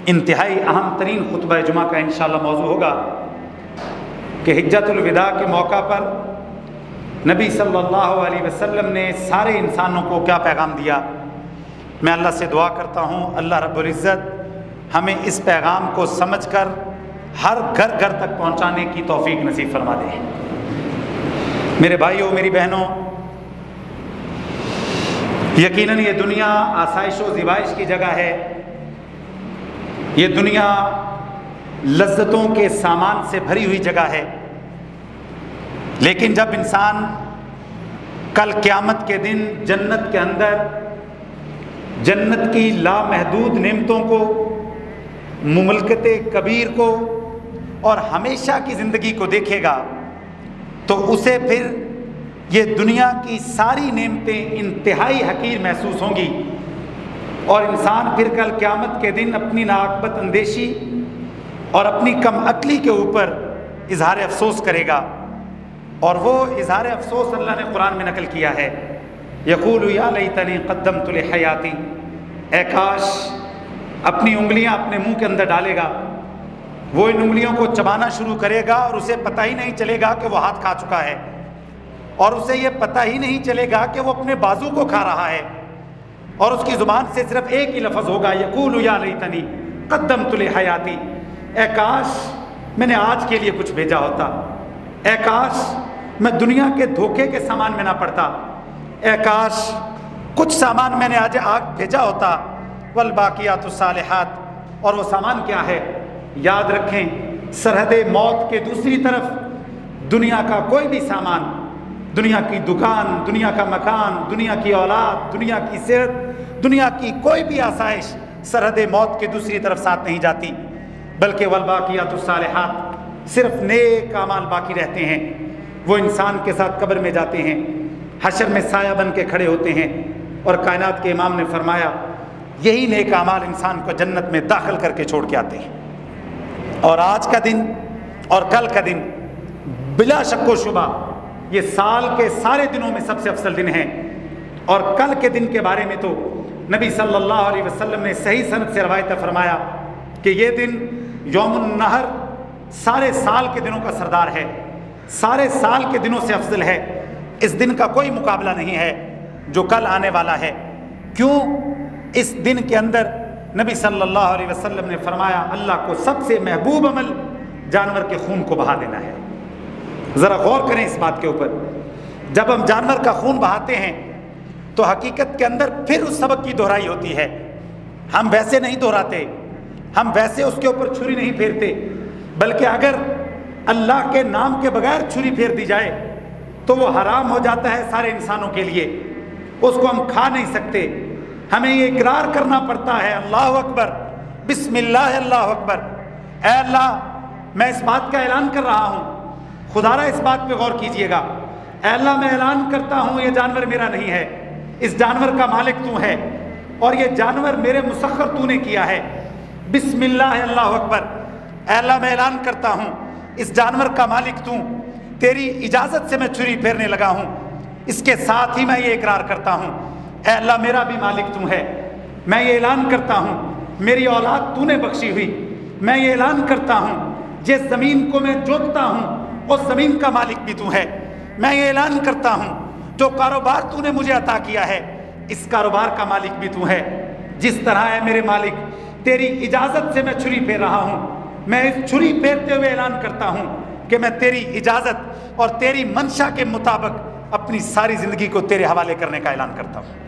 انتہائی اہم ترین خطبہ جمعہ کا انشاءاللہ موضوع ہوگا کہ حجۃ الوداع کے موقع پر نبی صلی اللہ علیہ وسلم نے سارے انسانوں کو کیا پیغام دیا۔ میں اللہ سے دعا کرتا ہوں اللہ رب العزت ہمیں اس پیغام کو سمجھ کر ہر گھر گھر تک پہنچانے کی توفیق نصیب فرما دے۔ میرے بھائیوں، میری بہنوں، یقیناً یہ دنیا آسائش و زیبائش کی جگہ ہے، یہ دنیا لذتوں کے سامان سے بھری ہوئی جگہ ہے، لیکن جب انسان کل قیامت کے دن جنت کے اندر جنت کی لامحدود نعمتوں کو، مملکت کبیر کو اور ہمیشہ کی زندگی کو دیکھے گا تو اسے پھر یہ دنیا کی ساری نعمتیں انتہائی حقیر محسوس ہوں گی، اور انسان پھر کل قیامت کے دن اپنی ناعاقبت اندیشی اور اپنی کم عقلی کے اوپر اظہار افسوس کرے گا۔ اور وہ اظہار افسوس اللہ نے قرآن میں نقل کیا ہے، یقول یا لیتنی قدمت لحیاتی، اے کاش، اپنی انگلیاں اپنے منہ کے اندر ڈالے گا، وہ ان انگلیوں کو چبانا شروع کرے گا اور اسے پتہ ہی نہیں چلے گا کہ وہ ہاتھ کھا چکا ہے، اور اسے یہ پتہ ہی نہیں چلے گا کہ وہ اپنے بازو کو کھا رہا ہے، اور اس کی زبان سے صرف ایک ہی لفظ ہوگا، یقول یا لیتنی قدمت لحیاتی، اے کاش میں نے آج کے لیے کچھ بھیجا ہوتا، اے کاش میں دنیا کے دھوکے کے سامان میں نہ پڑتا، اے کاش کچھ سامان میں نے آج بھیجا ہوتا۔ والباقیات الصالحات، اور وہ سامان کیا ہے؟ یاد رکھیں، سرحد موت کے دوسری طرف دنیا کا کوئی بھی سامان، دنیا کی دکان، دنیا کا مکان، دنیا کی اولاد، دنیا کی صحت، دنیا کی کوئی بھی آسائش سرحد موت کے دوسری طرف ساتھ نہیں جاتی، بلکہ والباقیات الصالحات، صرف نیک اعمال باقی رہتے ہیں، وہ انسان کے ساتھ قبر میں جاتے ہیں، حشر میں سایہ بن کے کھڑے ہوتے ہیں، اور کائنات کے امام نے فرمایا یہی نیک اعمال انسان کو جنت میں داخل کر کے چھوڑ کے آتے ہیں۔ اور آج کا دن اور کل کا دن بلا شک و شبہ یہ سال کے سارے دنوں میں سب سے افضل دن ہے، اور کل کے دن کے بارے میں تو نبی صلی اللہ علیہ وسلم نے صحیح سند سے روایت فرمایا کہ یہ دن یوم النحر سارے سال کے دنوں کا سردار ہے، سارے سال کے دنوں سے افضل ہے، اس دن کا کوئی مقابلہ نہیں ہے جو کل آنے والا ہے۔ کیوں؟ اس دن کے اندر نبی صلی اللہ علیہ وسلم نے فرمایا اللہ کو سب سے محبوب عمل جانور کے خون کو بہا دینا ہے۔ ذرا غور کریں اس بات کے اوپر، جب ہم جانور کا خون بہاتے ہیں تو حقیقت کے اندر پھر اس سبق کی دہرائی ہوتی ہے، ہم ویسے نہیں دہراتے، ہم ویسے اس کے اوپر چھری نہیں پھیرتے، بلکہ اگر اللہ کے نام کے بغیر چھری پھیر دی جائے تو وہ حرام ہو جاتا ہے سارے انسانوں کے لیے، اس کو ہم کھا نہیں سکتے، ہمیں یہ اقرار کرنا پڑتا ہے اللہ اکبر، بسم اللہ، اللہ اکبر، اے اللہ میں اس بات کا اعلان کر رہا ہوں، خدا را اس بات پہ غور کیجئے گا، اے اللہ میں اعلان کرتا ہوں یہ جانور میرا نہیں ہے، اس جانور کا مالک تو ہے، اور یہ جانور میرے مسخر تو نے کیا ہے، بسم اللہ، اللہ اکبر، اے اللہ میں اعلان کرتا ہوں اس جانور کا مالک تو، تیری اجازت سے میں چھری پھیرنے لگا ہوں، اس کے ساتھ ہی میں یہ اقرار کرتا ہوں اے اللہ میرا بھی مالک تو ہے، میں یہ اعلان کرتا ہوں میری اولاد تو نے بخشی ہوئی، میں یہ اعلان کرتا ہوں جس زمین کو میں جوتتا ہوں اس زمین کا مالک بھی تو ہے، میں یہ اعلان کرتا ہوں جو کاروبار تو نے مجھے عطا کیا ہے اس کاروبار کا مالک بھی تو ہے، جس طرح ہے میرے مالک تیری اجازت سے میں چھری پھیر رہا ہوں، میں اس چھری پھیرتے ہوئے اعلان کرتا ہوں کہ میں تیری اجازت اور تیری منشا کے مطابق اپنی ساری زندگی کو تیرے حوالے کرنے کا اعلان کرتا ہوں،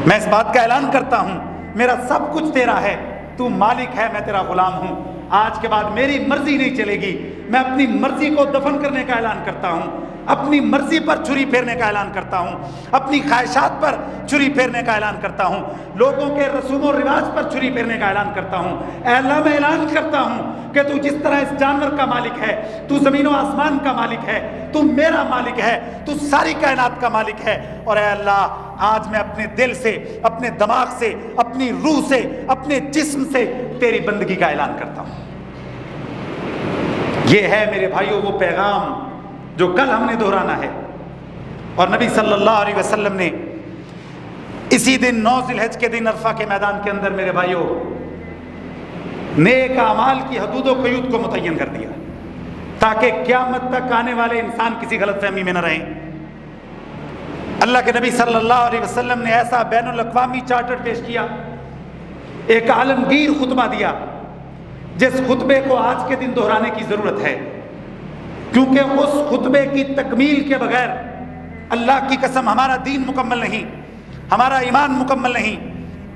میں اس بات کا اعلان کرتا ہوں میرا سب کچھ تیرا ہے، تو مالک ہے، میں تیرا غلام ہوں، آج کے بعد میری مرضی نہیں چلے گی، میں اپنی مرضی کو دفن کرنے کا اعلان کرتا ہوں، اپنی مرضی پر چھری پھیرنے کا اعلان کرتا ہوں، اپنی خواہشات پر چھری پھیرنے کا اعلان کرتا ہوں، لوگوں کے رسوم و رواج پر چھری پھیرنے کا اعلان کرتا ہوں، اے اللہ میں اعلان کرتا ہوں کہ تو جس طرح اس جانور کا مالک ہے، تو زمین و آسمان کا مالک ہے، تو میرا مالک ہے، تو ساری کائنات کا مالک ہے، اور اے اللہ آج میں اپنے دل سے، اپنے دماغ سے، اپنی روح سے، اپنے جسم سے تیری بندگی کا اعلان کرتا ہوں۔ یہ ہے میرے بھائیوں وہ پیغام جو کل ہم نے دہرانا ہے، اور نبی صلی اللہ علیہ وسلم نے اسی دن 9 ذی الحجہ کے دن عرفہ کے میدان کے اندر میرے بھائیوں نیک اعمال کی حدود و قیود کو متعین کر دیا تاکہ قیامت تک آنے والے انسان کسی غلط فہمی میں نہ رہیں۔ اللہ کے نبی صلی اللہ علیہ وسلم نے ایسا بین الاقوامی چارٹر پیش کیا، ایک عالمگیر خطبہ دیا جس خطبے کو آج کے دن دہرانے کی ضرورت ہے، کیونکہ اس خطبے کی تکمیل کے بغیر اللہ کی قسم ہمارا دین مکمل نہیں، ہمارا ایمان مکمل نہیں،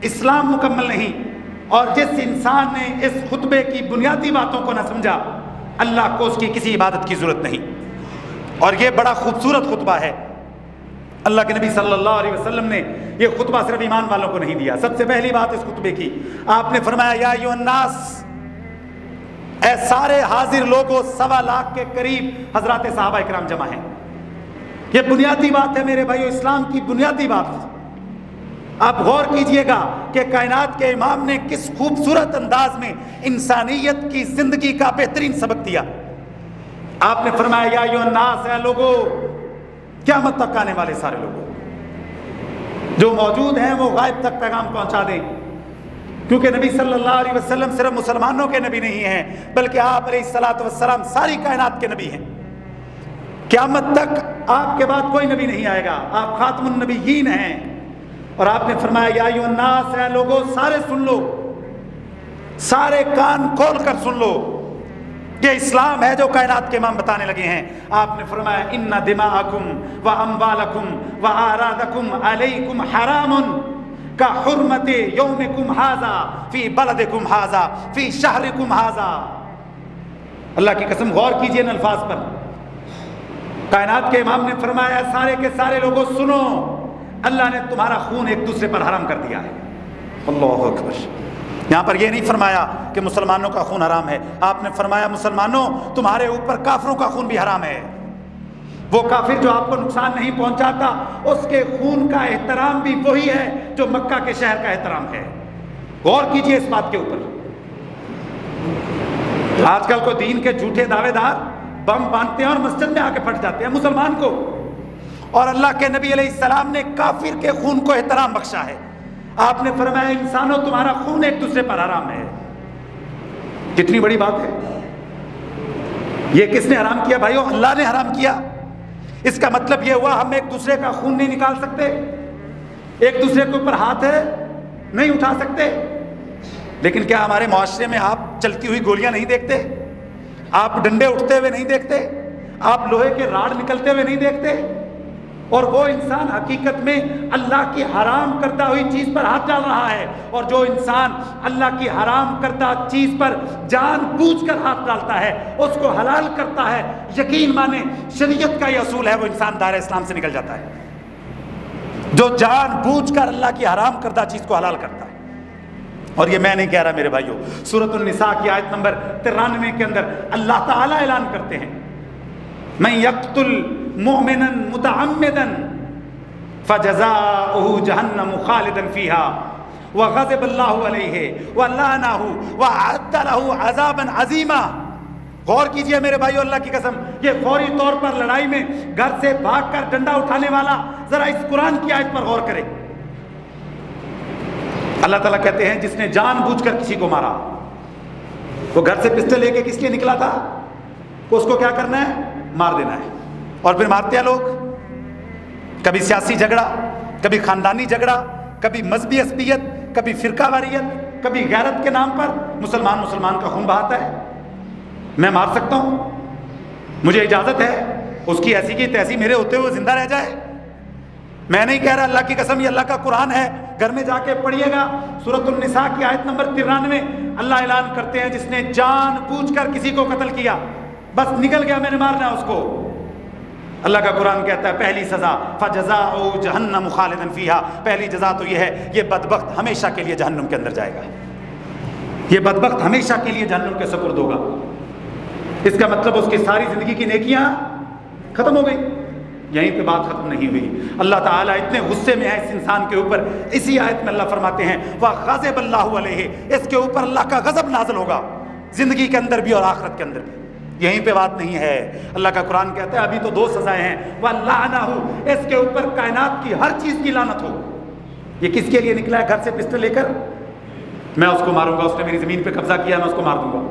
اسلام مکمل نہیں۔ اور جس انسان نے اس خطبے کی بنیادی باتوں کو نہ سمجھا، اللہ کو اس کی کسی عبادت کی ضرورت نہیں۔ اور یہ بڑا خوبصورت خطبہ ہے۔ اللہ کے نبی صلی اللہ علیہ وسلم نے یہ خطبہ صرف ایمان والوں کو نہیں دیا۔ سب سے پہلی بات اس خطبے کی، آپ نے فرمایا یا ایھا الناس، اے سارے حاضر لوگوں، 1.25 لاکھ کے قریب حضرات صحابہ اکرام جمع ہیں۔ یہ بنیادی بات ہے میرے بھائیو، اسلام کی بنیادی بات۔ آپ غور کیجئے گا کہ کائنات کے امام نے کس خوبصورت انداز میں انسانیت کی زندگی کا بہترین سبق دیا۔ آپ نے فرمایا یا ایھا الناس، اے لوگوں، قیامت تک آنے والے سارے لوگوں، جو موجود ہیں وہ غائب تک پیغام پہنچا دیں، کیونکہ نبی صلی اللہ علیہ وسلم صرف مسلمانوں کے نبی نہیں ہیں، بلکہ آپ علیہ الصلوۃ والسلام ساری کائنات کے نبی ہیں۔ قیامت تک آپ کے بعد کوئی نبی نہیں آئے گا، آپ خاتم النبیین ہیں۔ اور آپ نے فرمایا یا ایھا الناس، اے لوگوں، سارے سن لو، سارے کان کھول کر سن لو، یہ اسلام ہے جو کائنات کے امام بتانے لگے ہیں۔ آپ نے فرمایا ان دماءکم و اموالکم و اعراضکم علیکم حرام کا حرمت یومکم ھذا فی بلدکم ھذا فی شہرکم ھذا۔ اللہ کی قسم غور کیجئے ان الفاظ پر۔ کائنات کے امام نے فرمایا سارے کے سارے لوگوں سنو، اللہ نے تمہارا خون ایک دوسرے پر حرام کر دیا ہے۔ اللہ اکبر۔ یہاں پر یہ نہیں فرمایا کہ مسلمانوں کا خون حرام ہے، آپ نے فرمایا مسلمانوں تمہارے اوپر کافروں کا خون بھی حرام ہے۔ وہ کافر جو آپ کو نقصان نہیں پہنچاتا، اس کے خون کا احترام بھی وہی ہے جو مکہ کے شہر کا احترام ہے۔ غور کیجئے اس بات کے اوپر۔ آج کل کو دین کے جھوٹے دعوے دار بم باندھتے ہیں اور مسجد میں آ کے پھٹ جاتے ہیں مسلمان کو، اور اللہ کے نبی علیہ السلام نے کافر کے خون کو احترام بخشا ہے۔ آپ نے فرمایا انسانوں تمہارا خون ایک دوسرے پر حرام ہے۔ کتنی بڑی بات ہے۔ یہ کس نے حرام کیا بھائیو؟ اللہ نے حرام کیا۔ اس کا مطلب یہ ہوا ہم ایک دوسرے کا خون نہیں نکال سکتے، ایک دوسرے کے اوپر ہاتھ ہے نہیں اٹھا سکتے۔ لیکن کیا ہمارے معاشرے میں آپ چلتی ہوئی گولیاں نہیں دیکھتے؟ آپ ڈنڈے اٹھتے ہوئے نہیں دیکھتے؟ آپ لوہے کے راڑ نکلتے ہوئے نہیں دیکھتے؟ اور وہ انسان حقیقت میں اللہ کی حرام کردہ ہوئی چیز پر ہاتھ ڈال رہا ہے، اور جو انسان اللہ کی حرام کردہ چیز پر جان بوجھ کر ہاتھ ڈالتا ہے، اس کو حلال کرتا ہے، یقین مانے شریعت کا یہ اصول ہے، وہ انسان دائرہ اسلام سے نکل جاتا ہے۔ جو جان بوجھ کر اللہ کی حرام کردہ چیز کو حلال کرتا ہے۔ اور یہ میں نہیں کہہ رہا میرے بھائیوں، سورۃ النساء کی آیت نمبر 93 کے اندر اللہ تعالیٰ اعلان کرتے ہیں من یقتل مؤمنا متعمدا فجزاؤہ جہنم خالدا فیہا وغضب اللہ علیہ ولعنہ واعد لہ عذابا عظیما۔ غور کیجئے میرے بھائیو، اللہ کی قسم، یہ فوری طور پر لڑائی میں گھر سے بھاگ کر ڈنڈا اٹھانے والا ذرا اس قرآن کی آیت پر غور کرے۔ اللہ تعالیٰ کہتے ہیں جس نے جان بوجھ کر کسی کو مارا، وہ گھر سے پسٹل لے کے کس لیے نکلا تھا؟ اس کو کیا کرنا ہے؟ مار دینا ہے۔ اور پھر مارتے ہیں لوگ، کبھی سیاسی جھگڑا، کبھی خاندانی جھگڑا، کبھی مذہبی عصبیت، کبھی فرقہ واریت، کبھی غیرت کے نام پر مسلمان کا خون بہاتا ہے۔ میں مار سکتا ہوں، مجھے اجازت ہے، اس کی ایسی کی تیسی میرے ہوتے ہوئے زندہ رہ جائے۔ میں نہیں کہہ رہا، اللہ کی قسم یہ اللہ کا قرآن ہے، گھر میں جا کے پڑھیے گا، سورۃ النساء کی آیت نمبر 93 اللہ اعلان کرتے ہیں جس نے جان بوجھ کر کسی کو قتل کیا، بس نکل گیا میں نے مارنا اس کو، اللہ کا قرآن کہتا ہے پہلی سزا فجزاؤ جہنم خالدا فیہا، پہلی جزا تو یہ ہے یہ بدبخت ہمیشہ کے لیے جہنم کے اندر جائے گا، یہ بدبخت ہمیشہ کے لیے جہنم کے سپرد ہوگا۔ اس کا مطلب اس کی ساری زندگی کی نیکیاں ختم ہو گئی۔ یہیں پہ بات ختم نہیں ہوئی، اللہ تعالیٰ اتنے غصے میں ہے اس انسان کے اوپر، اسی آیت میں اللہ فرماتے ہیں وَغَضِبَ اللَّهُ عَلَيْهِ، اس کے اوپر اللہ کا غضب نازل ہوگا، زندگی کے اندر بھی اور آخرت کے اندر بھی۔ یہیں پہ بات نہیں ہے، اللہ کا قرآن کہتا ہے ابھی تو 2 سزائیں ہیں، وَلَعْنَهُ، اس کے اوپر کائنات کی ہر چیز کی لعنت ہو۔ یہ کس کے لیے نکلا ہے گھر سے پسٹل لے کر؟ میں اس کو ماروں گا، اس نے میری زمین پہ قبضہ کیا، میں اس کو مار دوں گا،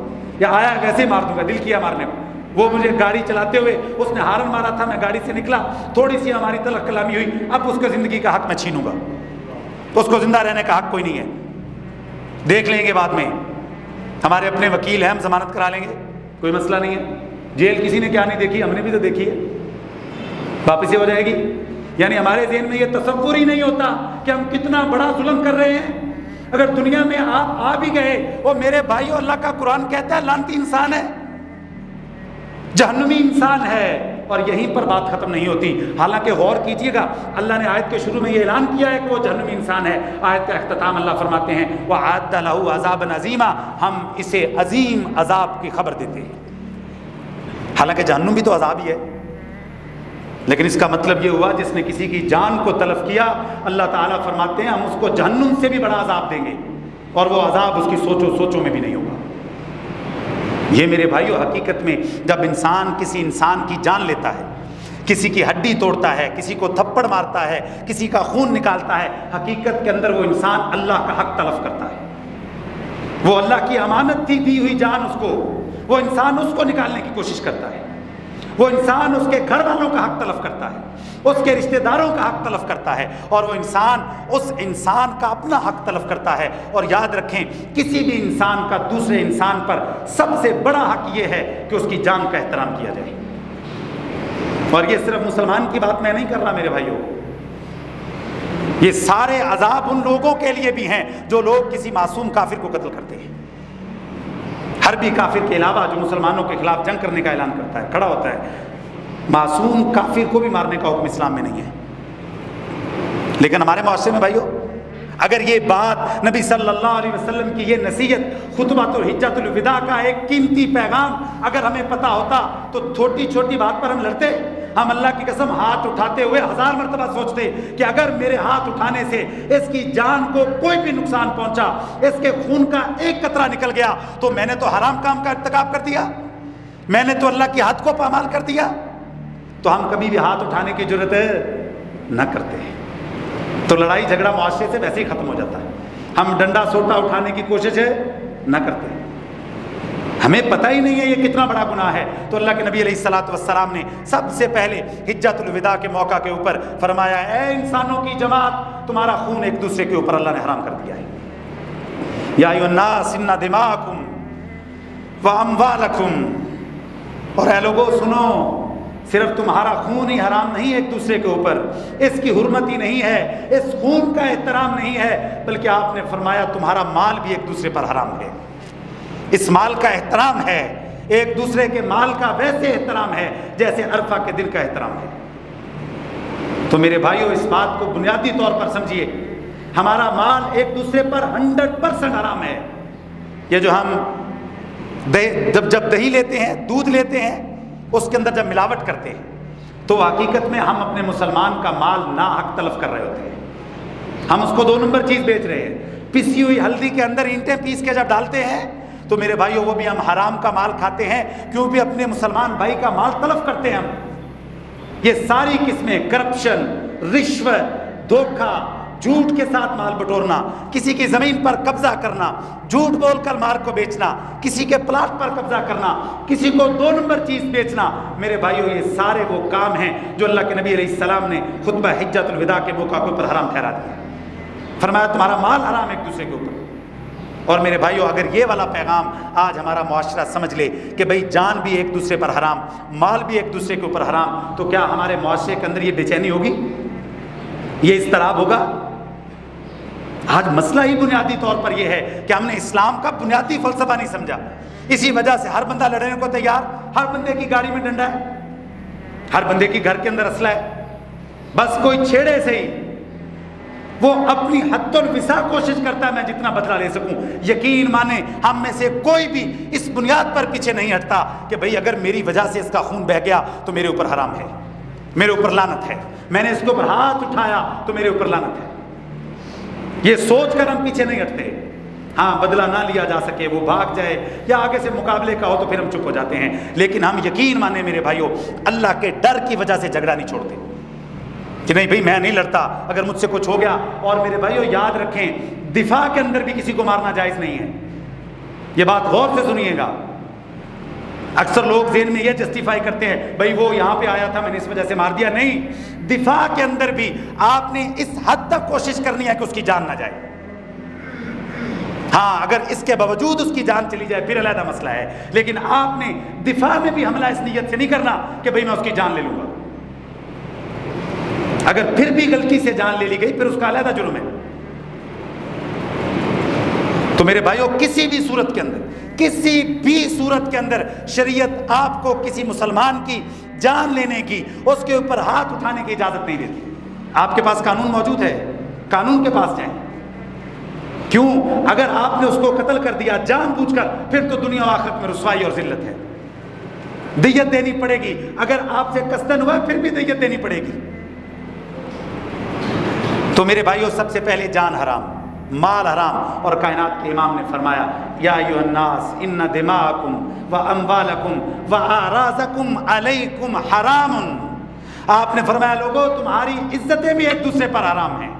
یا آیا ویسے ہی مار دوں گا، دل کیا مارنے کو. وہ مجھے گاڑی چلاتے ہوئے اس نے ہارن مارا تھا، میں گاڑی سے نکلا، تھوڑی سی ہماری تلخ کلامی ہوئی، اب اس کو زندگی کا حق میں چھینوں گا، اس کو زندہ رہنے کا حق کوئی نہیں ہے. دیکھ لیں گے بعد میں، ہمارے اپنے وکیل ہیں، ہم ضمانت کرا لیں گے، کوئی مسئلہ نہیں ہے. جیل کسی نے کیا نہیں دیکھی، ہم نے بھی تو دیکھی ہے، واپس ہی ہو جائے گی. یعنی ہمارے ذہن میں یہ تصور ہی نہیں ہوتا کہ ہم کتنا بڑا ظلم کر رہے ہیں. اگر دنیا میں آپ آ بھی گئے، وہ میرے بھائیو اللہ کا قرآن کہتا ہے لعنتی انسان ہے، جہنمی انسان ہے، اور یہیں پر بات ختم نہیں ہوتی. حالانکہ غور کیجئے گا، اللہ نے آیت کے شروع میں یہ اعلان کیا ہے کہ وہ جہنمی انسان ہے. آیت کا اختتام اللہ فرماتے ہیں وَأَعَدَّ لَهُ عَذَابًا عَظِيمًا، ہم اسے عظیم عذاب کی خبر دیتے ہیں. حالانکہ جہنم بھی تو عذاب ہی ہے، لیکن اس کا مطلب یہ ہوا جس نے کسی کی جان کو تلف کیا، اللہ تعالیٰ فرماتے ہیں ہم اس کو جہنم سے بھی بڑا عذاب دیں گے، اور وہ عذاب اس کی سوچوں میں بھی نہیں ہوگا. یہ میرے بھائیو حقیقت میں جب انسان کسی انسان کی جان لیتا ہے، کسی کی ہڈی توڑتا ہے، کسی کو تھپڑ مارتا ہے، کسی کا خون نکالتا ہے، حقیقت کے اندر وہ انسان اللہ کا حق تلف کرتا ہے. وہ اللہ کی امانت تھی دی ہوئی جان، اس کو وہ انسان اس کو نکالنے کی کوشش کرتا ہے. وہ انسان اس کے گھر والوں کا حق تلف کرتا ہے، اس کے رشتہ داروں کا حق تلف کرتا ہے، اور وہ انسان اس انسان کا اپنا حق تلف کرتا ہے. اور یاد رکھیں، کسی بھی انسان کا دوسرے انسان پر سب سے بڑا حق یہ ہے کہ اس کی جان کا احترام کیا جائے. اور یہ صرف مسلمان کی بات میں نہیں کر رہا میرے بھائیوں، یہ سارے عذاب ان لوگوں کے لیے بھی ہیں جو لوگ کسی معصوم کافر کو قتل کرتے ہیں. حربی کافر کے علاوہ جو مسلمانوں کے خلاف جنگ کرنے کا اعلان کرتا ہے، کھڑا ہوتا ہے، معصوم کافر کو بھی مارنے کا حکم اسلام میں نہیں ہے. لیکن ہمارے معاشرے میں بھائیو، اگر یہ بات نبی صلی اللہ علیہ وسلم کی یہ نصیحت، خطبۃ الحجۃ الوداع کا ایک قیمتی پیغام اگر ہمیں پتہ ہوتا تو چھوٹی چھوٹی بات پر ہم لڑتے. ہم اللہ کی قسم ہاتھ اٹھاتے ہوئے 1000 مرتبہ سوچتے کہ اگر میرے ہاتھ اٹھانے سے اس کی جان کو کوئی بھی نقصان پہنچا، اس کے خون کا ایک قطرہ نکل گیا، تو میں نے تو حرام کام کا ارتکاب کر دیا، میں نے تو اللہ کی حد کو پامال کر دیا. تو ہم کبھی بھی ہاتھ اٹھانے کی جرت نہ کرتے. تو لڑائی جھگڑا معاشرے سے ویسے ہی ختم ہو جاتا ہے. ہم ڈنڈا سوٹا اٹھانے کی کوشش نہ کرتے، ہمیں پتہ ہی نہیں ہے یہ کتنا بڑا گناہ ہے. تو اللہ کے نبی علیہ الصلوۃ والسلام نے سب سے پہلے حجۃ الوداع کے موقع کے اوپر فرمایا، اے انسانوں کی جماعت، تمہارا خون ایک دوسرے کے اوپر اللہ نے حرام کر دیا ہے. یا ایھا الناس ان دماءکم واموالکم، اور اے لوگوں سنو، صرف تمہارا خون ہی حرام نہیں ہے ایک دوسرے کے اوپر، اس کی حرمت ہی نہیں ہے، اس خون کا احترام نہیں ہے، بلکہ آپ نے فرمایا تمہارا مال بھی ایک دوسرے پر حرام ہے. اس مال کا احترام ہے، ایک دوسرے کے مال کا ویسے احترام ہے جیسے عرفہ کے دن کا احترام ہے. تو میرے بھائیو، اس بات کو بنیادی طور پر سمجھیے، ہمارا مال ایک دوسرے پر 100% حرام ہے. یہ جو ہم جب دہی لیتے ہیں، دودھ لیتے ہیں، اس کے اندر جب ملاوٹ کرتے ہیں تو حقیقت میں ہم اپنے مسلمان کا مال ناحق تلف کر رہے ہوتے ہیں. ہم اس کو 2 نمبر چیز بیچ رہے ہیں. پسی ہوئی ہلدی کے اندر اینٹیں پیس کے جب ڈالتے ہیں تو میرے بھائیو وہ بھی ہم حرام کا مال کھاتے ہیں، کیوں بھی اپنے مسلمان بھائی کا مال تلف کرتے ہیں ہم. یہ ساری قسمیں، کرپشن، رشوت، دھوکہ، جھوٹ کے ساتھ مال بٹورنا، کسی کی زمین پر قبضہ کرنا، جھوٹ بول کر مال کو بیچنا، کسی کے پلاٹ پر قبضہ کرنا، کسی کو 2 نمبر چیز بیچنا، میرے بھائیو یہ سارے وہ کام ہیں جو اللہ کے نبی علیہ السلام نے خطبہ حجۃ الوداع کے موقع کے اوپر حرام ٹھہرا دیا. فرمایا تمہارا مال حرام ایک دوسرے کے اوپر. اور میرے بھائیو، اگر یہ والا پیغام آج ہمارا معاشرہ سمجھ لے کہ بھئی جان بھی ایک دوسرے پر حرام، مال بھی ایک دوسرے کے اوپر حرام، تو کیا ہمارے معاشرے کے اندر یہ بے چینی ہوگی، یہ اضطراب ہوگا؟ آج مسئلہ ہی بنیادی طور پر یہ ہے کہ ہم نے اسلام کا بنیادی فلسفہ نہیں سمجھا. اسی وجہ سے ہر بندہ لڑنے کو تیار، ہر بندے کی گاڑی میں ڈنڈا ہے، ہر بندے کی گھر کے اندر اسلحہ ہے، بس کوئی چھیڑے سے ہی وہ اپنی حد الوسع کوشش کرتا ہے میں جتنا بدلہ لے سکوں. یقین مانے ہم میں سے کوئی بھی اس بنیاد پر پیچھے نہیں ہٹتا کہ بھئی اگر میری وجہ سے اس کا خون بہہ گیا تو میرے اوپر حرام ہے، میرے اوپر لعنت ہے، میں نے اس کے اوپر ہاتھ اٹھایا تو میرے اوپر لعنت ہے. یہ سوچ کر ہم پیچھے نہیں ہٹتے. ہاں بدلہ نہ لیا جا سکے، وہ بھاگ جائے یا آگے سے مقابلے کا ہو تو پھر ہم چپ ہو جاتے ہیں، لیکن ہم یقین مانے میرے بھائیوں، اللہ کے ڈر کی وجہ سے جھگڑا نہیں چھوڑتے. کہ نہیں بھائی میں نہیں لڑتا، اگر مجھ سے کچھ ہو گیا۔ اور میرے بھائیو یاد رکھیں، دفاع کے اندر بھی کسی کو مارنا جائز نہیں ہے، یہ بات غور سے سنیے گا۔ اکثر لوگ ذہن میں یہ جسٹیفائی کرتے ہیں بھائی وہ یہاں پہ آیا تھا میں نے اس وجہ سے مار دیا، نہیں، دفاع کے اندر بھی آپ نے اس حد تک کوشش کرنی ہے کہ اس کی جان نہ جائے۔ ہاں اگر اس کے باوجود اس کی جان چلی جائے پھر علیحدہ مسئلہ ہے، لیکن آپ نے دفاع میں بھی حملہ اس نیت سے نہیں کرنا کہ بھئی میں اس کی جان لے لوں گا۔ اگر پھر بھی غلطی سے جان لے لی گئی پھر اس کا علیحدہ جرم ہے۔ تو میرے بھائیوں کسی بھی صورت کے اندر شریعت آپ کو کسی مسلمان کی جان لینے کی، اس کے اوپر ہاتھ اٹھانے کی اجازت نہیں دیتی۔ آپ کے پاس قانون موجود ہے، قانون کے پاس جائیں۔ کیوں؟ اگر آپ نے اس کو قتل کر دیا جان بوجھ کر، پھر تو دنیا و آخرت میں رسوائی اور ذلت ہے، دیت دینی پڑے گی۔ اگر آپ سے قصدن ہوا پھر بھی دیت دینی پڑے گی۔ تو میرے بھائیوں سب سے پہلے جان حرام، مال حرام، اور کائنات کے امام نے فرمایا یا ایھا الناس ان دماءکم واموالکم واعراضکم علیکم حرام۔ آپ نے فرمایا لوگوں تمہاری عزتیں بھی ایک دوسرے پر حرام ہیں۔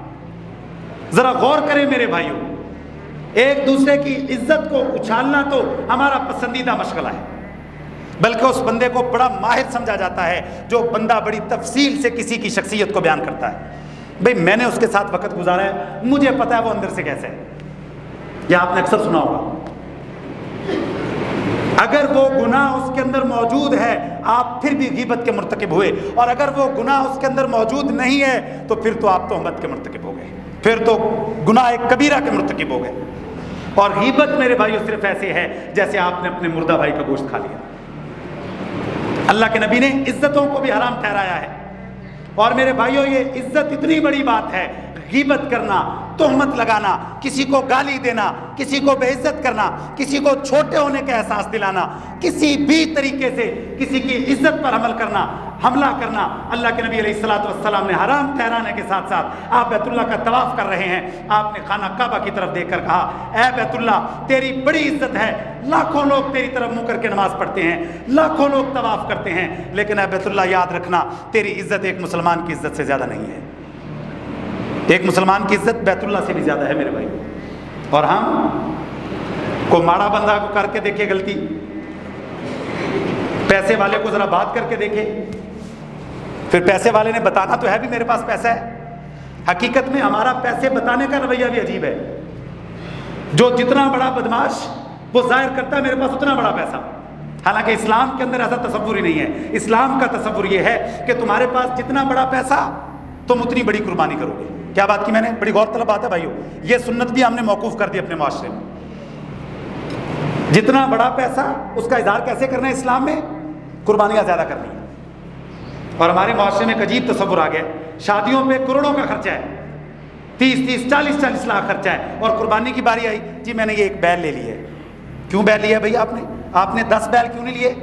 ذرا غور کریں میرے بھائیوں، ایک دوسرے کی عزت کو اچھالنا تو ہمارا پسندیدہ مشغلہ ہے، بلکہ اس بندے کو بڑا ماہر سمجھا جاتا ہے جو بندہ بڑی تفصیل سے کسی کی شخصیت کو بیان کرتا ہے۔ بھئی میں نے اس کے ساتھ وقت گزارا ہے، مجھے پتا ہے وہ اندر سے کیسے ہے۔ یہ آپ نے اکثر سنا ہوگا۔ اگر وہ گناہ اس کے اندر موجود ہے آپ پھر بھی غیبت کے مرتکب ہوئے، اور اگر وہ گناہ اس کے اندر موجود نہیں ہے تو پھر تو آپ تہمت کے مرتکب ہو گئے، پھر تو گناہ کبیرہ کے مرتکب ہو گئے۔ اور غیبت میرے بھائیوں صرف ایسے ہے جیسے آپ نے اپنے مردہ بھائی کا گوشت کھا لیا۔ اللہ کے نبی نے عزتوں کو بھی حرام ٹھہرایا ہے۔ اور میرے بھائیوں یہ عزت اتنی بڑی بات ہے، غیبت کرنا، تہمت لگانا، کسی کو گالی دینا، کسی کو بے عزت کرنا، کسی کو چھوٹے ہونے کا احساس دلانا، کسی بھی طریقے سے کسی کی عزت پر حملہ کرنا، اللہ کے نبی علیہ الصلوۃ والسلام نے حرام ٹھہرانے کے ساتھ ساتھ آپ بیت اللہ کا طواف کر رہے ہیں، آپ نے خانہ کعبہ کی طرف دیکھ کر کہا اے بیت اللہ تیری بڑی عزت ہے، لاکھوں لوگ تیری طرف منہ کر کے نماز پڑھتے ہیں، لاکھوں لوگ طواف کرتے ہیں، لیکن اے بیت اللہ یاد رکھنا تیری عزت ایک مسلمان کی عزت سے زیادہ نہیں ہے۔ ایک مسلمان کی عزت بیت اللہ سے بھی زیادہ ہے میرے بھائی۔ اور ہم کو ماڑا بندہ کو کر کے دیکھے غلطی، پیسے والے کو ذرا بات کر کے دیکھے، پھر پیسے والے نے بتانا تو ہے بھی میرے پاس پیسہ ہے۔ حقیقت میں ہمارا پیسے بتانے کا رویہ بھی عجیب ہے، جو جتنا بڑا بدماش وہ ظاہر کرتا ہے میرے پاس اتنا بڑا پیسہ، حالانکہ اسلام کے اندر ایسا تصور ہی نہیں ہے۔ اسلام کا تصور یہ ہے کہ تمہارے پاس جتنا بڑا پیسہ تم اتنی بڑی قربانی کرو گے۔ کیا بات کی میں نے؟ بڑی غور طلب بات ہے بھائیو، یہ سنت بھی ہم نے موقوف کر دی اپنے معاشرے میں۔ جتنا بڑا پیسہ اس کا اظہار کیسے کرنا ہے اسلام میں؟ قربانیاں زیادہ کرنی ہے۔ اور ہمارے معاشرے میں ایک عجیب تصور آ گیا، شادیوں پہ کروڑوں کا خرچہ ہے، 30 40 لاکھ خرچہ ہے، اور قربانی کی باری آئی جی میں نے یہ ایک بیل لے لی ہے۔ کیوں بیل لیا بھائی آپ نے 10 بیل کیوں نہیں لیے؟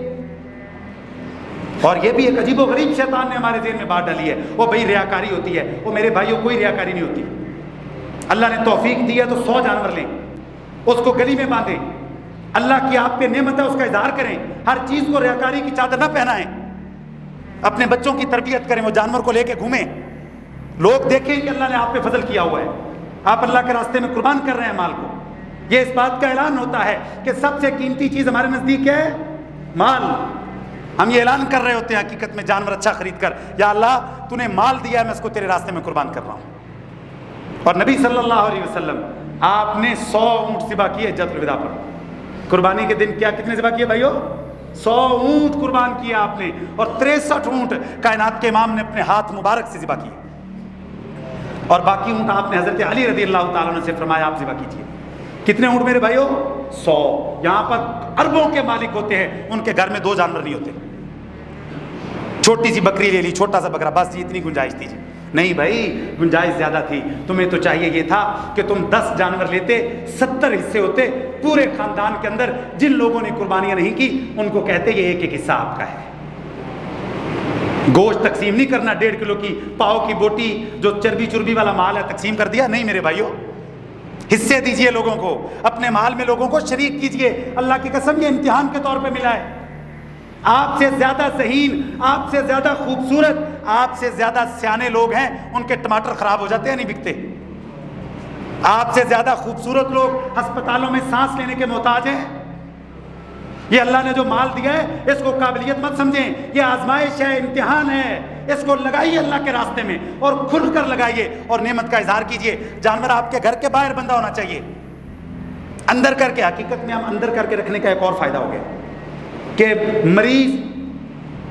اور یہ بھی ایک عجیب و غریب شیطان نے ہمارے ذہن میں بات ڈالی ہے، وہ بھائی ریاکاری ہوتی ہے۔ وہ میرے بھائیوں کوئی ریاکاری نہیں ہوتی، اللہ نے توفیق دی ہے تو 100 جانور لیں، اس کو گلی میں باندھیں، اللہ کی آپ پہ نعمت ہے اس کا اظہار کریں، ہر چیز کو ریاکاری کی چادر نہ پہنائیں، اپنے بچوں کی تربیت کریں، وہ جانور کو لے کے گھومیں، لوگ دیکھیں کہ اللہ نے آپ پہ فضل کیا ہوا ہے، آپ اللہ کے راستے میں قربان کر رہے ہیں مال کو۔ یہ اس بات کا اعلان ہوتا ہے کہ سب سے قیمتی چیز ہمارے نزدیک ہے مال۔ ہم یہ اعلان کر رہے ہوتے ہیں حقیقت میں جانور اچھا خرید کر، یا اللہ تو نے مال دیا ہے میں اس کو تیرے راستے میں قربان کر رہا ہوں۔ اور نبی صلی اللہ علیہ وسلم آپ نے 100 اونٹ ذبح کیے حجۃ الوداع پر، قربانی کے دن کتنے ذبح کیے بھائیو؟ 100 اونٹ قربان کیا آپ نے، اور 63 اونٹ کائنات کے امام نے اپنے ہاتھ مبارک سے ذبح کیے، اور باقی اونٹ آپ نے حضرت علی رضی اللہ تعالیٰ عنہ سے فرمایا آپ ذبح کیجیے۔ کتنے اونٹ میرے بھائیو؟ 100۔ یہاں پر اربوں کے مالک ہوتے ہیں، ان کے گھر میں 2 جانور نہیں ہوتے، چھوٹی سی بکری لے لی، چھوٹا سا بکرا، بس اتنی گنجائش تھی۔ نہیں بھائی گنجائش زیادہ تھی، تمہیں تو چاہیے یہ تھا کہ تم 10 جانور لیتے، 70 حصے ہوتے، پورے خاندان کے اندر جن لوگوں نے قربانیاں نہیں کی ان کو کہتے یہ ایک حصہ آپ کا ہے۔ گوشت تقسیم نہیں کرنا، 1.5 کلو کی پاؤ کی بوٹی جو چربی والا مال ہے تقسیم کر دیا، نہیں میرے بھائیو، حصے دیجئے لوگوں کو، اپنے مال میں لوگوں کو شریک کیجئے۔ اللہ کی قسم یہ امتحان کے طور پہ ملا ہے، آپ سے زیادہ ذہین، آپ سے زیادہ خوبصورت، آپ سے زیادہ سیانے لوگ ہیں، ان کے ٹماٹر خراب ہو جاتے ہیں نہیں بکتے؟ آپ سے زیادہ خوبصورت لوگ ہسپتالوں میں سانس لینے کے محتاج ہیں۔ یہ اللہ نے جو مال دیا ہے اس کو قابلیت مت سمجھیں، یہ آزمائش ہے، امتحان ہے، اس کو لگائیے اللہ کے راستے میں اور کھل کر لگائیے اور نعمت کا اظہار کیجیے۔ جانور آپ کے گھر کے باہر بندہ ہونا چاہیے، اندر کر کے، حقیقت میں ہم اندر کر کے رکھنے کا ایک اور فائدہ ہو گیا کہ مریض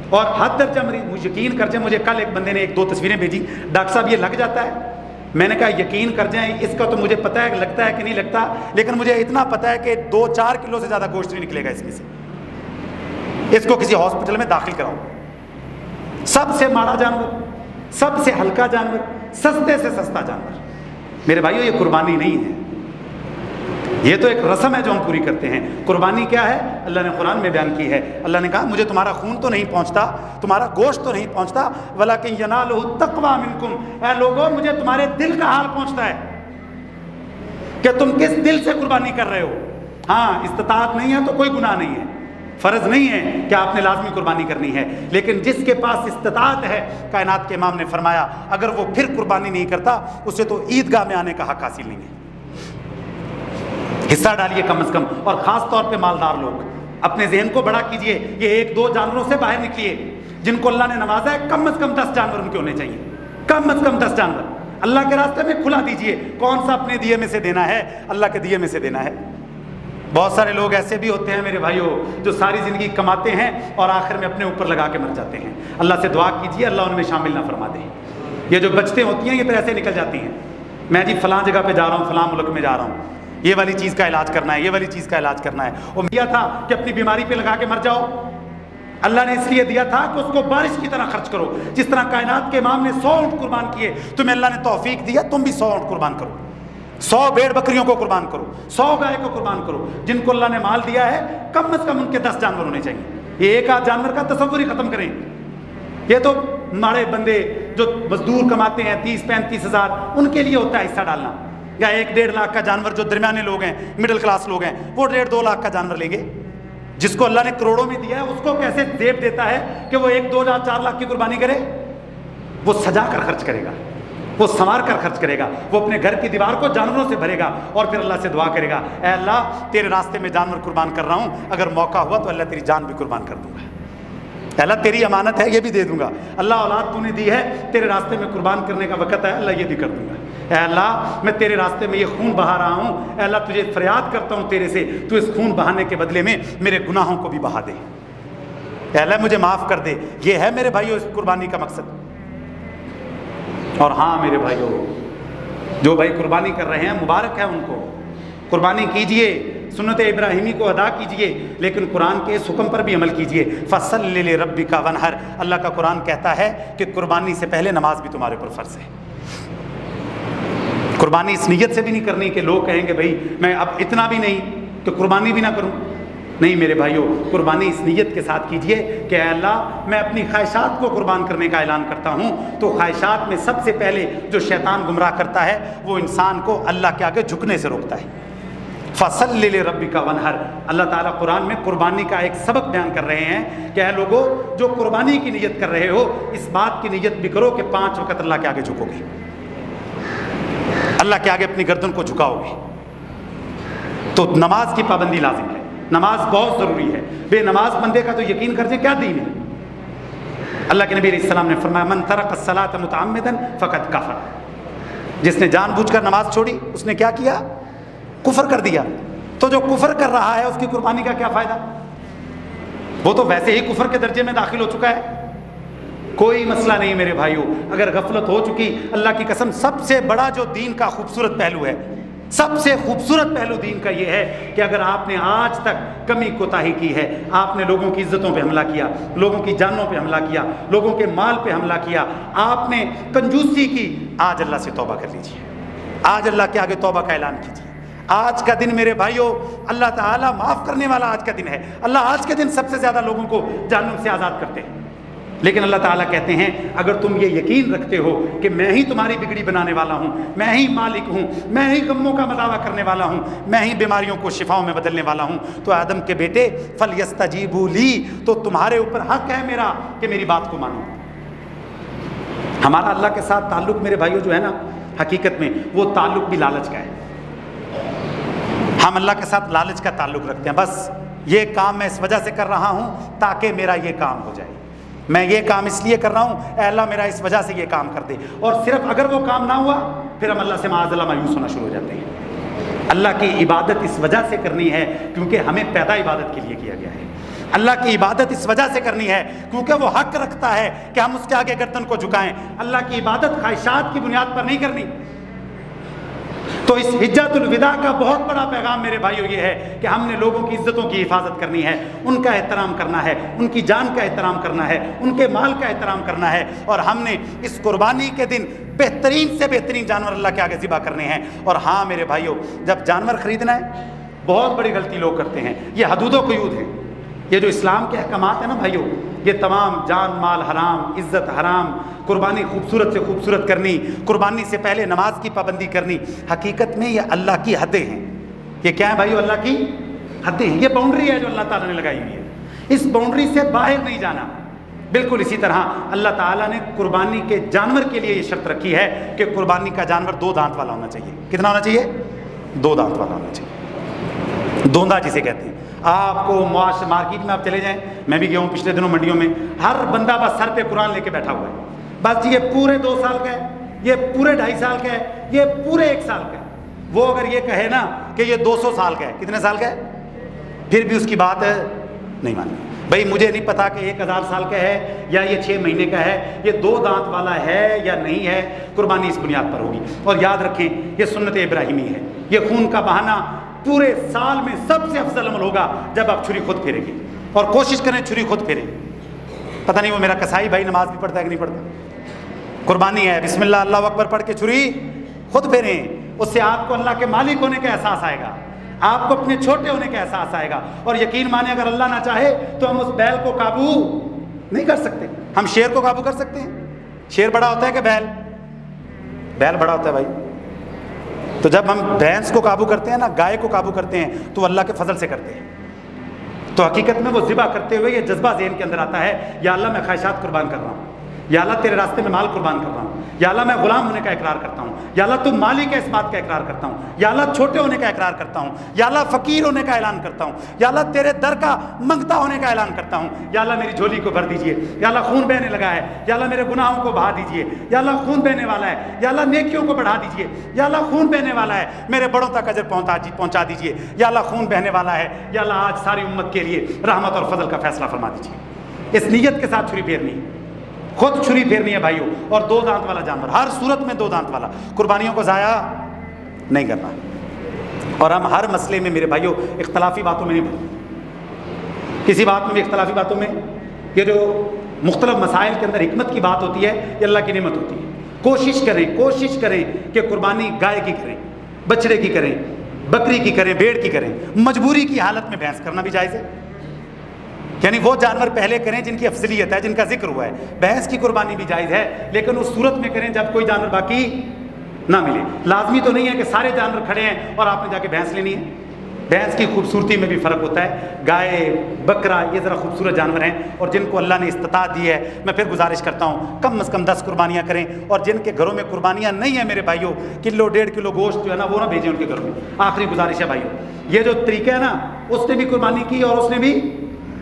اور حد درجہ مریض، مجھے یقین کر جائیں، مجھے کل ایک بندے نے ایک دو تصویریں بھیجی، ڈاکٹر صاحب یہ لگ جاتا ہے؟ میں نے کہا یقین کر جائیں، اس کا تو مجھے پتہ ہے کہ لگتا ہے کہ نہیں لگتا، لیکن مجھے اتنا پتہ ہے کہ 2-4 کلو سے زیادہ گوشت نہیں نکلے گا اس میں سے۔ اس کو کسی ہاسپٹل میں داخل کراؤ۔ سب سے ماڑا جانور، سب سے ہلکا جانور، سستے سے سستا جانور، میرے بھائیو یہ قربانی نہیں ہے، یہ تو ایک رسم ہے جو ہم پوری کرتے ہیں۔ قربانی کیا ہے؟ اللہ نے قرآن میں بیان کی ہے، اللہ نے کہا مجھے تمہارا خون تو نہیں پہنچتا، تمہارا گوشت تو نہیں پہنچتا، وَلَكِنْ يَنَالُهُ التَّقْوَىٰ مِنْكُمْ، اے لوگوں مجھے تمہارے دل کا حال پہنچتا ہے کہ تم کس دل سے قربانی کر رہے ہو۔ ہاں استطاعت نہیں ہے تو کوئی گناہ نہیں ہے، فرض نہیں ہے کہ آپ نے لازمی قربانی کرنی ہے، لیکن جس کے پاس استطاعت ہے، کائنات کے امام نے فرمایا اگر وہ پھر قربانی نہیں کرتا اسے تو عیدگاہ میں آنے کا حق حاصل نہیں ہے۔ حصہ ڈالیے کم از کم، اور خاص طور پہ مالدار لوگ اپنے ذہن کو بڑا کیجئے، یہ 1-2 جانوروں سے باہر نکلیے۔ جن کو اللہ نے نوازا ہے کم از کم 10 جانور ان کے ہونے چاہیے، کم از کم 10 جانور اللہ کے راستے میں کھلا دیجئے۔ کون سا اپنے دیے میں سے دینا ہے؟ اللہ کے دیے میں سے دینا ہے۔ بہت سارے لوگ ایسے بھی ہوتے ہیں میرے بھائیوں جو ساری زندگی کماتے ہیں اور آخر میں اپنے اوپر لگا کے مر جاتے ہیں۔ اللہ سے دعا کیجئے اللہ ان میں شامل نہ فرما دے۔ یہ جو بچتیں ہوتی ہیں یہ پھر ایسے نکل جاتی ہیں، میں جی فلاں جگہ پہ جا رہا ہوں، فلاں ملک میں جا رہا ہوں، یہ والی چیز کا علاج کرنا ہے، یہ والی چیز کا علاج کرنا ہے۔ وہ دیا تھا کہ اپنی بیماری پہ لگا کے مر جاؤ، اللہ نے اس لیے دیا تھا کہ اس کو بارش کی طرح خرچ کرو۔ جس طرح کائنات کے امام نے 100 اونٹ قربان کیے، تمہیں اللہ نے توفیق دیا تم بھی 100 اونٹ قربان کرو، 100 بھیڑ بکریوں کو قربان کرو، 100 گائے کو قربان کرو۔ جن کو اللہ نے مال دیا ہے کم از کم ان کے 10 جانور ہونے چاہیے۔ یہ 1 آدھ جانور کا تصور ہی ختم کریں۔ یہ تو ماڑے بندے جو مزدور کماتے ہیں 30-35 ہزار، ان کے لیے ہوتا ہے حصہ ڈالنا، یا 1-1.5 لاکھ کا جانور جو درمیانے لوگ ہیں، مڈل کلاس لوگ ہیں، وہ 1.5-2 لاکھ کا جانور لیں گے۔ جس کو اللہ نے کروڑوں میں دیا ہے اس کو کیسے زیب دیتا ہے کہ وہ 1-2-4 لاکھ کی قربانی کرے؟ وہ سجا کر خرچ کرے گا، وہ سنوار کر خرچ کرے گا، وہ اپنے گھر کی دیوار کو جانوروں سے بھرے گا اور پھر اللہ سے دعا کرے گا اے اللہ تیرے راستے میں جانور قربان کر رہا ہوں، اگر موقع ہوا تو اللہ تیری جان بھی قربان کر دوں گا، اے اللہ تیری امانت ہے یہ بھی دے دوں گا، اللہ اولاد تو نے دی ہے تیرے راستے میں قربان کرنے کا وقت ہے اللہ یہ بھی کر دوں گا، اے اللہ میں تیرے راستے میں یہ خون بہا رہا ہوں، اے اللہ تجھے فریاد کرتا ہوں تیرے سے تو اس خون بہانے کے بدلے میں میرے گناہوں کو بھی بہا دے، اے اللہ مجھے معاف کر دے۔ یہ ہے میرے بھائیو اس قربانی کا مقصد۔ اور ہاں میرے بھائیو جو بھائی قربانی کر رہے ہیں مبارک ہے ان کو، قربانی کیجئے، سنت ابراہیمی کو ادا کیجئے، لیکن قرآن کے اس حکم پر بھی عمل کیجئے، فَصَلِّ لِرَبِّكَ وَانْحَرْ۔ اللہ کا قرآن کہتا ہے کہ قربانی سے پہلے نماز بھی تمہارے پر فرض ہے۔ قربانی اس نیت سے بھی نہیں کرنی کہ لوگ کہیں کہ بھائی میں اب اتنا بھی نہیں کہ قربانی بھی نہ کروں، نہیں میرے بھائیو، قربانی اس نیت کے ساتھ کیجئے کہ اے اللہ میں اپنی خواہشات کو قربان کرنے کا اعلان کرتا ہوں۔ تو خواہشات میں سب سے پہلے جو شیطان گمراہ کرتا ہے وہ انسان کو اللہ کے آگے جھکنے سے روکتا ہے۔ فَصَلِّ لِرَبِّكَ وَانْحَرْ، اللہ تعالیٰ قرآن میں قربانی کا ایک سبق بیان کر رہے ہیں کہ اے لوگو جو قربانی کی نیت کر رہے ہو اس بات کی نیت بھی کرو کہ 5 وقت اللہ کے آگے جھکو گے، اللہ کے آگے اپنی گردن کو جھکاؤ گے۔ تو نماز کی پابندی لازم ہے، نماز بہت ضروری ہے، بے نماز بندے کا تو یقین کر جائے کیا دین ہے۔ اللہ کے نبی علیہ السلام نے فرمایا من ترک الصلاۃ متعمدا فقد کفر، جس نے جان بوجھ کر نماز چھوڑی اس نے کیا کیا؟ کفر کر دیا۔ تو جو کفر کر رہا ہے اس کی قربانی کا کیا فائدہ؟ وہ تو ویسے ہی کفر کے درجے میں داخل ہو چکا ہے۔ کوئی مسئلہ نہیں میرے بھائیوں، اگر غفلت ہو چکی، اللہ کی قسم سب سے بڑا جو دین کا خوبصورت پہلو ہے، سب سے خوبصورت پہلو دین کا یہ ہے کہ اگر آپ نے آج تک کمی کوتاہی کی ہے، آپ نے لوگوں کی عزتوں پہ حملہ کیا، لوگوں کی جانوں پہ حملہ کیا، لوگوں کے مال پہ حملہ کیا، آپ نے کنجوسی کی، آج اللہ سے توبہ کر لیجیے، آج اللہ کے آگے توبہ کا اعلان کیجیے۔ آج کا دن میرے بھائیوں اللہ تعالیٰ معاف کرنے والا آج کا دن ہے۔ اللہ آج کے دن سب سے زیادہ لوگوں کو جہنم سے آزاد کرتے ہیں۔ لیکن اللہ تعالیٰ کہتے ہیں اگر تم یہ یقین رکھتے ہو کہ میں ہی تمہاری بگڑی بنانے والا ہوں، میں ہی مالک ہوں، میں ہی غموں کا مداوع کرنے والا ہوں، میں ہی بیماریوں کو شفاؤں میں بدلنے والا ہوں، تو آدم کے بیٹے فَلْيَسْتَجِيبُوا لِي، تو تمہارے اوپر حق ہے میرا کہ میری بات کو مانو۔ ہمارا اللہ کے ساتھ تعلق میرے بھائیوں جو ہے نا، حقیقت میں وہ تعلق بھی لالچ کا ہے۔ ہم اللہ کے ساتھ لالچ کا تعلق رکھتے ہیں، بس یہ کام میں اس وجہ سے کر رہا ہوں تاکہ میرا یہ کام ہو جائے، میں یہ کام اس لیے کر رہا ہوں، اے اللہ میرا اس وجہ سے یہ کام کر دے، اور صرف اگر وہ کام نہ ہوا پھر ہم اللہ سے معاذ اللہ مایوس ہونا شروع ہو جاتے ہیں۔ اللہ کی عبادت اس وجہ سے کرنی ہے کیونکہ ہمیں پیدا عبادت کے لیے کیا گیا ہے۔ اللہ کی عبادت اس وجہ سے کرنی ہے کیونکہ وہ حق رکھتا ہے کہ ہم اس کے آگے گردن کو جھکائیں۔ اللہ کی عبادت خواہشات کی بنیاد پر نہیں کرنی۔ تو اس حجۃ الوداع کا بہت بڑا پیغام میرے بھائیوں یہ ہے کہ ہم نے لوگوں کی عزتوں کی حفاظت کرنی ہے، ان کا احترام کرنا ہے، ان کی جان کا احترام کرنا ہے، ان کے مال کا احترام کرنا ہے، اور ہم نے اس قربانی کے دن بہترین سے بہترین جانور اللہ کے آگے ذبح کرنے ہیں۔ اور ہاں میرے بھائیوں، جب جانور خریدنا ہے، بہت بڑی غلطی لوگ کرتے ہیں، یہ حدود و قیود ہیں، یہ جو اسلام کے احکامات ہیں نا بھائیوں، یہ تمام جان مال حرام، عزت حرام، قربانی خوبصورت سے خوبصورت کرنی، قربانی سے پہلے نماز کی پابندی کرنی، حقیقت میں یہ اللہ کی حدیں ہیں۔ یہ کیا ہے بھائیو؟ اللہ کی حدیں ہیں، یہ باؤنڈری ہے جو اللہ تعالیٰ نے لگائی ہوئی ہے، اس باؤنڈری سے باہر نہیں جانا۔ بالکل اسی طرح اللہ تعالیٰ نے قربانی کے جانور کے لیے یہ شرط رکھی ہے کہ قربانی کا جانور 2 دانت والا ہونا چاہیے۔ کتنا ہونا چاہیے؟ 2 دانت والا ہونا چاہیے، دوندا جسے کہتے ہیں۔ آپ کو مارکیٹ میں آپ چلے جائیں، میں بھی گیا ہوں پچھلے دنوں منڈیوں میں، ہر بندہ بس سر پہ قرآن لے کے بیٹھا ہوا ہے، بس یہ پورے 2 سال کا ہے، یہ پورے 2.5 سال کا ہے، یہ پورے 1 سال کا ہے۔ وہ اگر یہ کہے نا کہ یہ 200 سال کا ہے، کتنے سال کا ہے، پھر بھی اس کی بات نہیں ماننی۔ بھائی مجھے نہیں پتا کہ 1000 سال کا ہے یا یہ 6 مہینے کا ہے، یہ 2 دانت والا ہے یا نہیں ہے، قربانی اس بنیاد پر ہوگی۔ اور یاد رکھیں یہ سنت ابراہیمی ہے، یہ خون کا بہانا پورے سال میں سب سے افضل عمل ہوگا جب آپ چھری خود پھیریں گے، اور کوشش کریں چھری خود پھیریں۔ پتہ نہیں وہ میرا کسائی بھائی نماز بھی پڑھتا ہے کہ نہیں پڑھتا، قربانی ہے، بسم اللہ اللہ اکبر پڑھ کے چھری خود پھیریں، اس سے آپ کو اللہ کے مالک ہونے کا احساس آئے گا، آپ کو اپنے چھوٹے ہونے کا احساس آئے گا، اور یقین مانیں اگر اللہ نہ چاہے تو ہم اس بیل کو قابو نہیں کر سکتے۔ ہم شیر کو قابو کر سکتے ہیں؟ شیر بڑا ہوتا ہے کہ بیل؟ بیل بڑا ہوتا ہے بھائی۔ تو جب ہم بھینس کو قابو کرتے ہیں نا، گائے کو قابو کرتے ہیں، تو اللہ کے فضل سے کرتے ہیں۔ تو حقیقت میں وہ ذبح کرتے ہوئے یہ جذبہ ذہن کے اندر آتا ہے، یا اللہ میں خواہشات قربان کر رہا ہوں، یا اللہ تیرے راستے میں مال قربان کر رہا ہوں، یا اللہ میں غلام ہونے کا اقرار کرتا ہوں، یا اللہ تم مالک ہے اس بات کا اقرار کرتا ہوں، یا اللہ چھوٹے ہونے کا اقرار کرتا ہوں، یا اللہ فقیر ہونے کا اعلان کرتا ہوں، یا اللہ تیرے در کا منگتا ہونے کا اعلان کرتا ہوں، یا اللہ میری جھولی کو بھر دیجئے، یا اللہ خون بہنے لگا ہے، یا اللہ میرے گناہوں کو بہا دیجئے، یا اللہ خون بہنے والا ہے، یا اللہ نیکیوں کو بڑھا دیجئے، یا اللہ خون بہنے والا ہے، میرے بڑوں تک اجر پہنچا دیجئے، یا اللہ خون بہنے والا ہے، یا اللہ آج ساری امت کے لیے رحمت اور فضل کا فیصلہ فرما دیجئے۔ اس نیت کے ساتھ چھری پھیرنی، خود چھری پھیرنی ہے بھائیوں، اور 2 دانت والا جانور، ہر صورت میں 2 دانت والا، قربانیوں کو ضائع نہیں کرنا۔ اور ہم ہر مسئلے میں میرے بھائیوں اختلافی باتوں میں نہیں پڑھتے، کسی بات میں بھی اختلافی باتوں میں، یہ جو مختلف مسائل کے اندر حکمت کی بات ہوتی ہے یہ اللہ کی نعمت ہوتی ہے۔ کوشش کریں کہ قربانی گائے کی کریں، بچڑے کی کریں، بکری کی کریں، بھیڑ کی کریں، مجبوری کی حالت میں بھینس کرنا بھی جائز ہے، یعنی وہ جانور پہلے کریں جن کی افضلیت ہے، جن کا ذکر ہوا ہے۔ بھینس کی قربانی بھی جائز ہے، لیکن اس صورت میں کریں جب کوئی جانور باقی نہ ملے۔ لازمی تو نہیں ہے کہ سارے جانور کھڑے ہیں اور آپ نے جا کے بھینس لینی ہے۔ بھینس کی خوبصورتی میں بھی فرق ہوتا ہے، گائے بکرا یہ ذرا خوبصورت جانور ہیں، اور جن کو اللہ نے استطاعت دی ہے، میں پھر گزارش کرتا ہوں کم از کم 10 قربانیاں کریں، اور جن کے گھروں میں قربانیاں نہیں ہیں میرے بھائیوں، 1.5 کلو گوشت جو ہے نا وہ نہ بھیجیں ان کے گھروں میں۔ آخری گزارش ہے بھائیوں، یہ جو طریقہ ہے نا، اس نے بھی قربانی کی اور اس نے بھی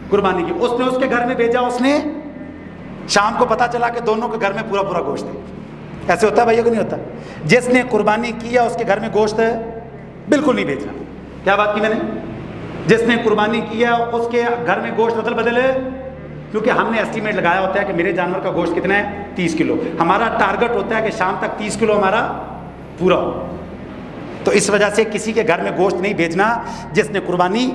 قربانی کی، اس نے اس کے گھر میں بھیجا، اس نے شام کو پتہ چلا کہ دونوں کے گھر میں پورا گوشت ہے۔ ایسے ہوتا ہے بھائیوں کہ نہیں ہوتا؟ جس نے قربانی کیا اس کے گھر میں گوشت ہے بالکل نہیں بھیجنا۔ کیا بات کی میں نے؟ جس نے قربانی کیا اس کے گھر میں گوشت بدل ہے، کیونکہ ہم نے ایسٹیمیٹ لگایا ہوتا ہے کہ میرے جانور کا گوشت کتنا ہے، 30 کلو، ہمارا ٹارگٹ ہوتا ہے کہ شام تک 30 کلو ہمارا پورا ہو۔ تو اس وجہ سے کسی کے گھر میں گوشت نہیں بھیجنا جس نے قربانی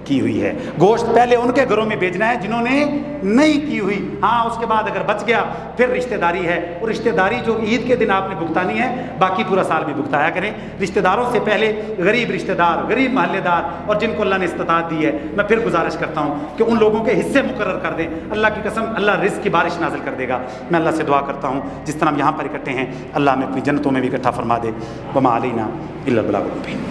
کی ہوئی ہے۔ گوشت پہلے ان کے گھروں میں بھیجنا ہے جنہوں نے نہیں کی ہوئی، ہاں اس کے بعد اگر بچ گیا پھر رشتہ داری ہے، اور رشتہ داری جو عید کے دن آپ نے بھگتانی ہے باقی پورا سال بھی بھگتایا کریں۔ رشتہ داروں سے پہلے غریب رشتہ دار، غریب محلے دار اور جن کو اللہ نے استطاعت دی ہے، میں پھر گزارش کرتا ہوں کہ ان لوگوں کے حصے مقرر کر دیں۔ اللہ کی قسم اللہ رزق کی بارش نازل کر دے گا۔ میں اللہ سے دعا کرتا ہوں جس طرح ہم یہاں پر اکٹھے ہیں اللہ ہمیں اپنی جنتوں میں بھی اکٹھا فرما دے۔ وما علینا الا البلاغ المبین۔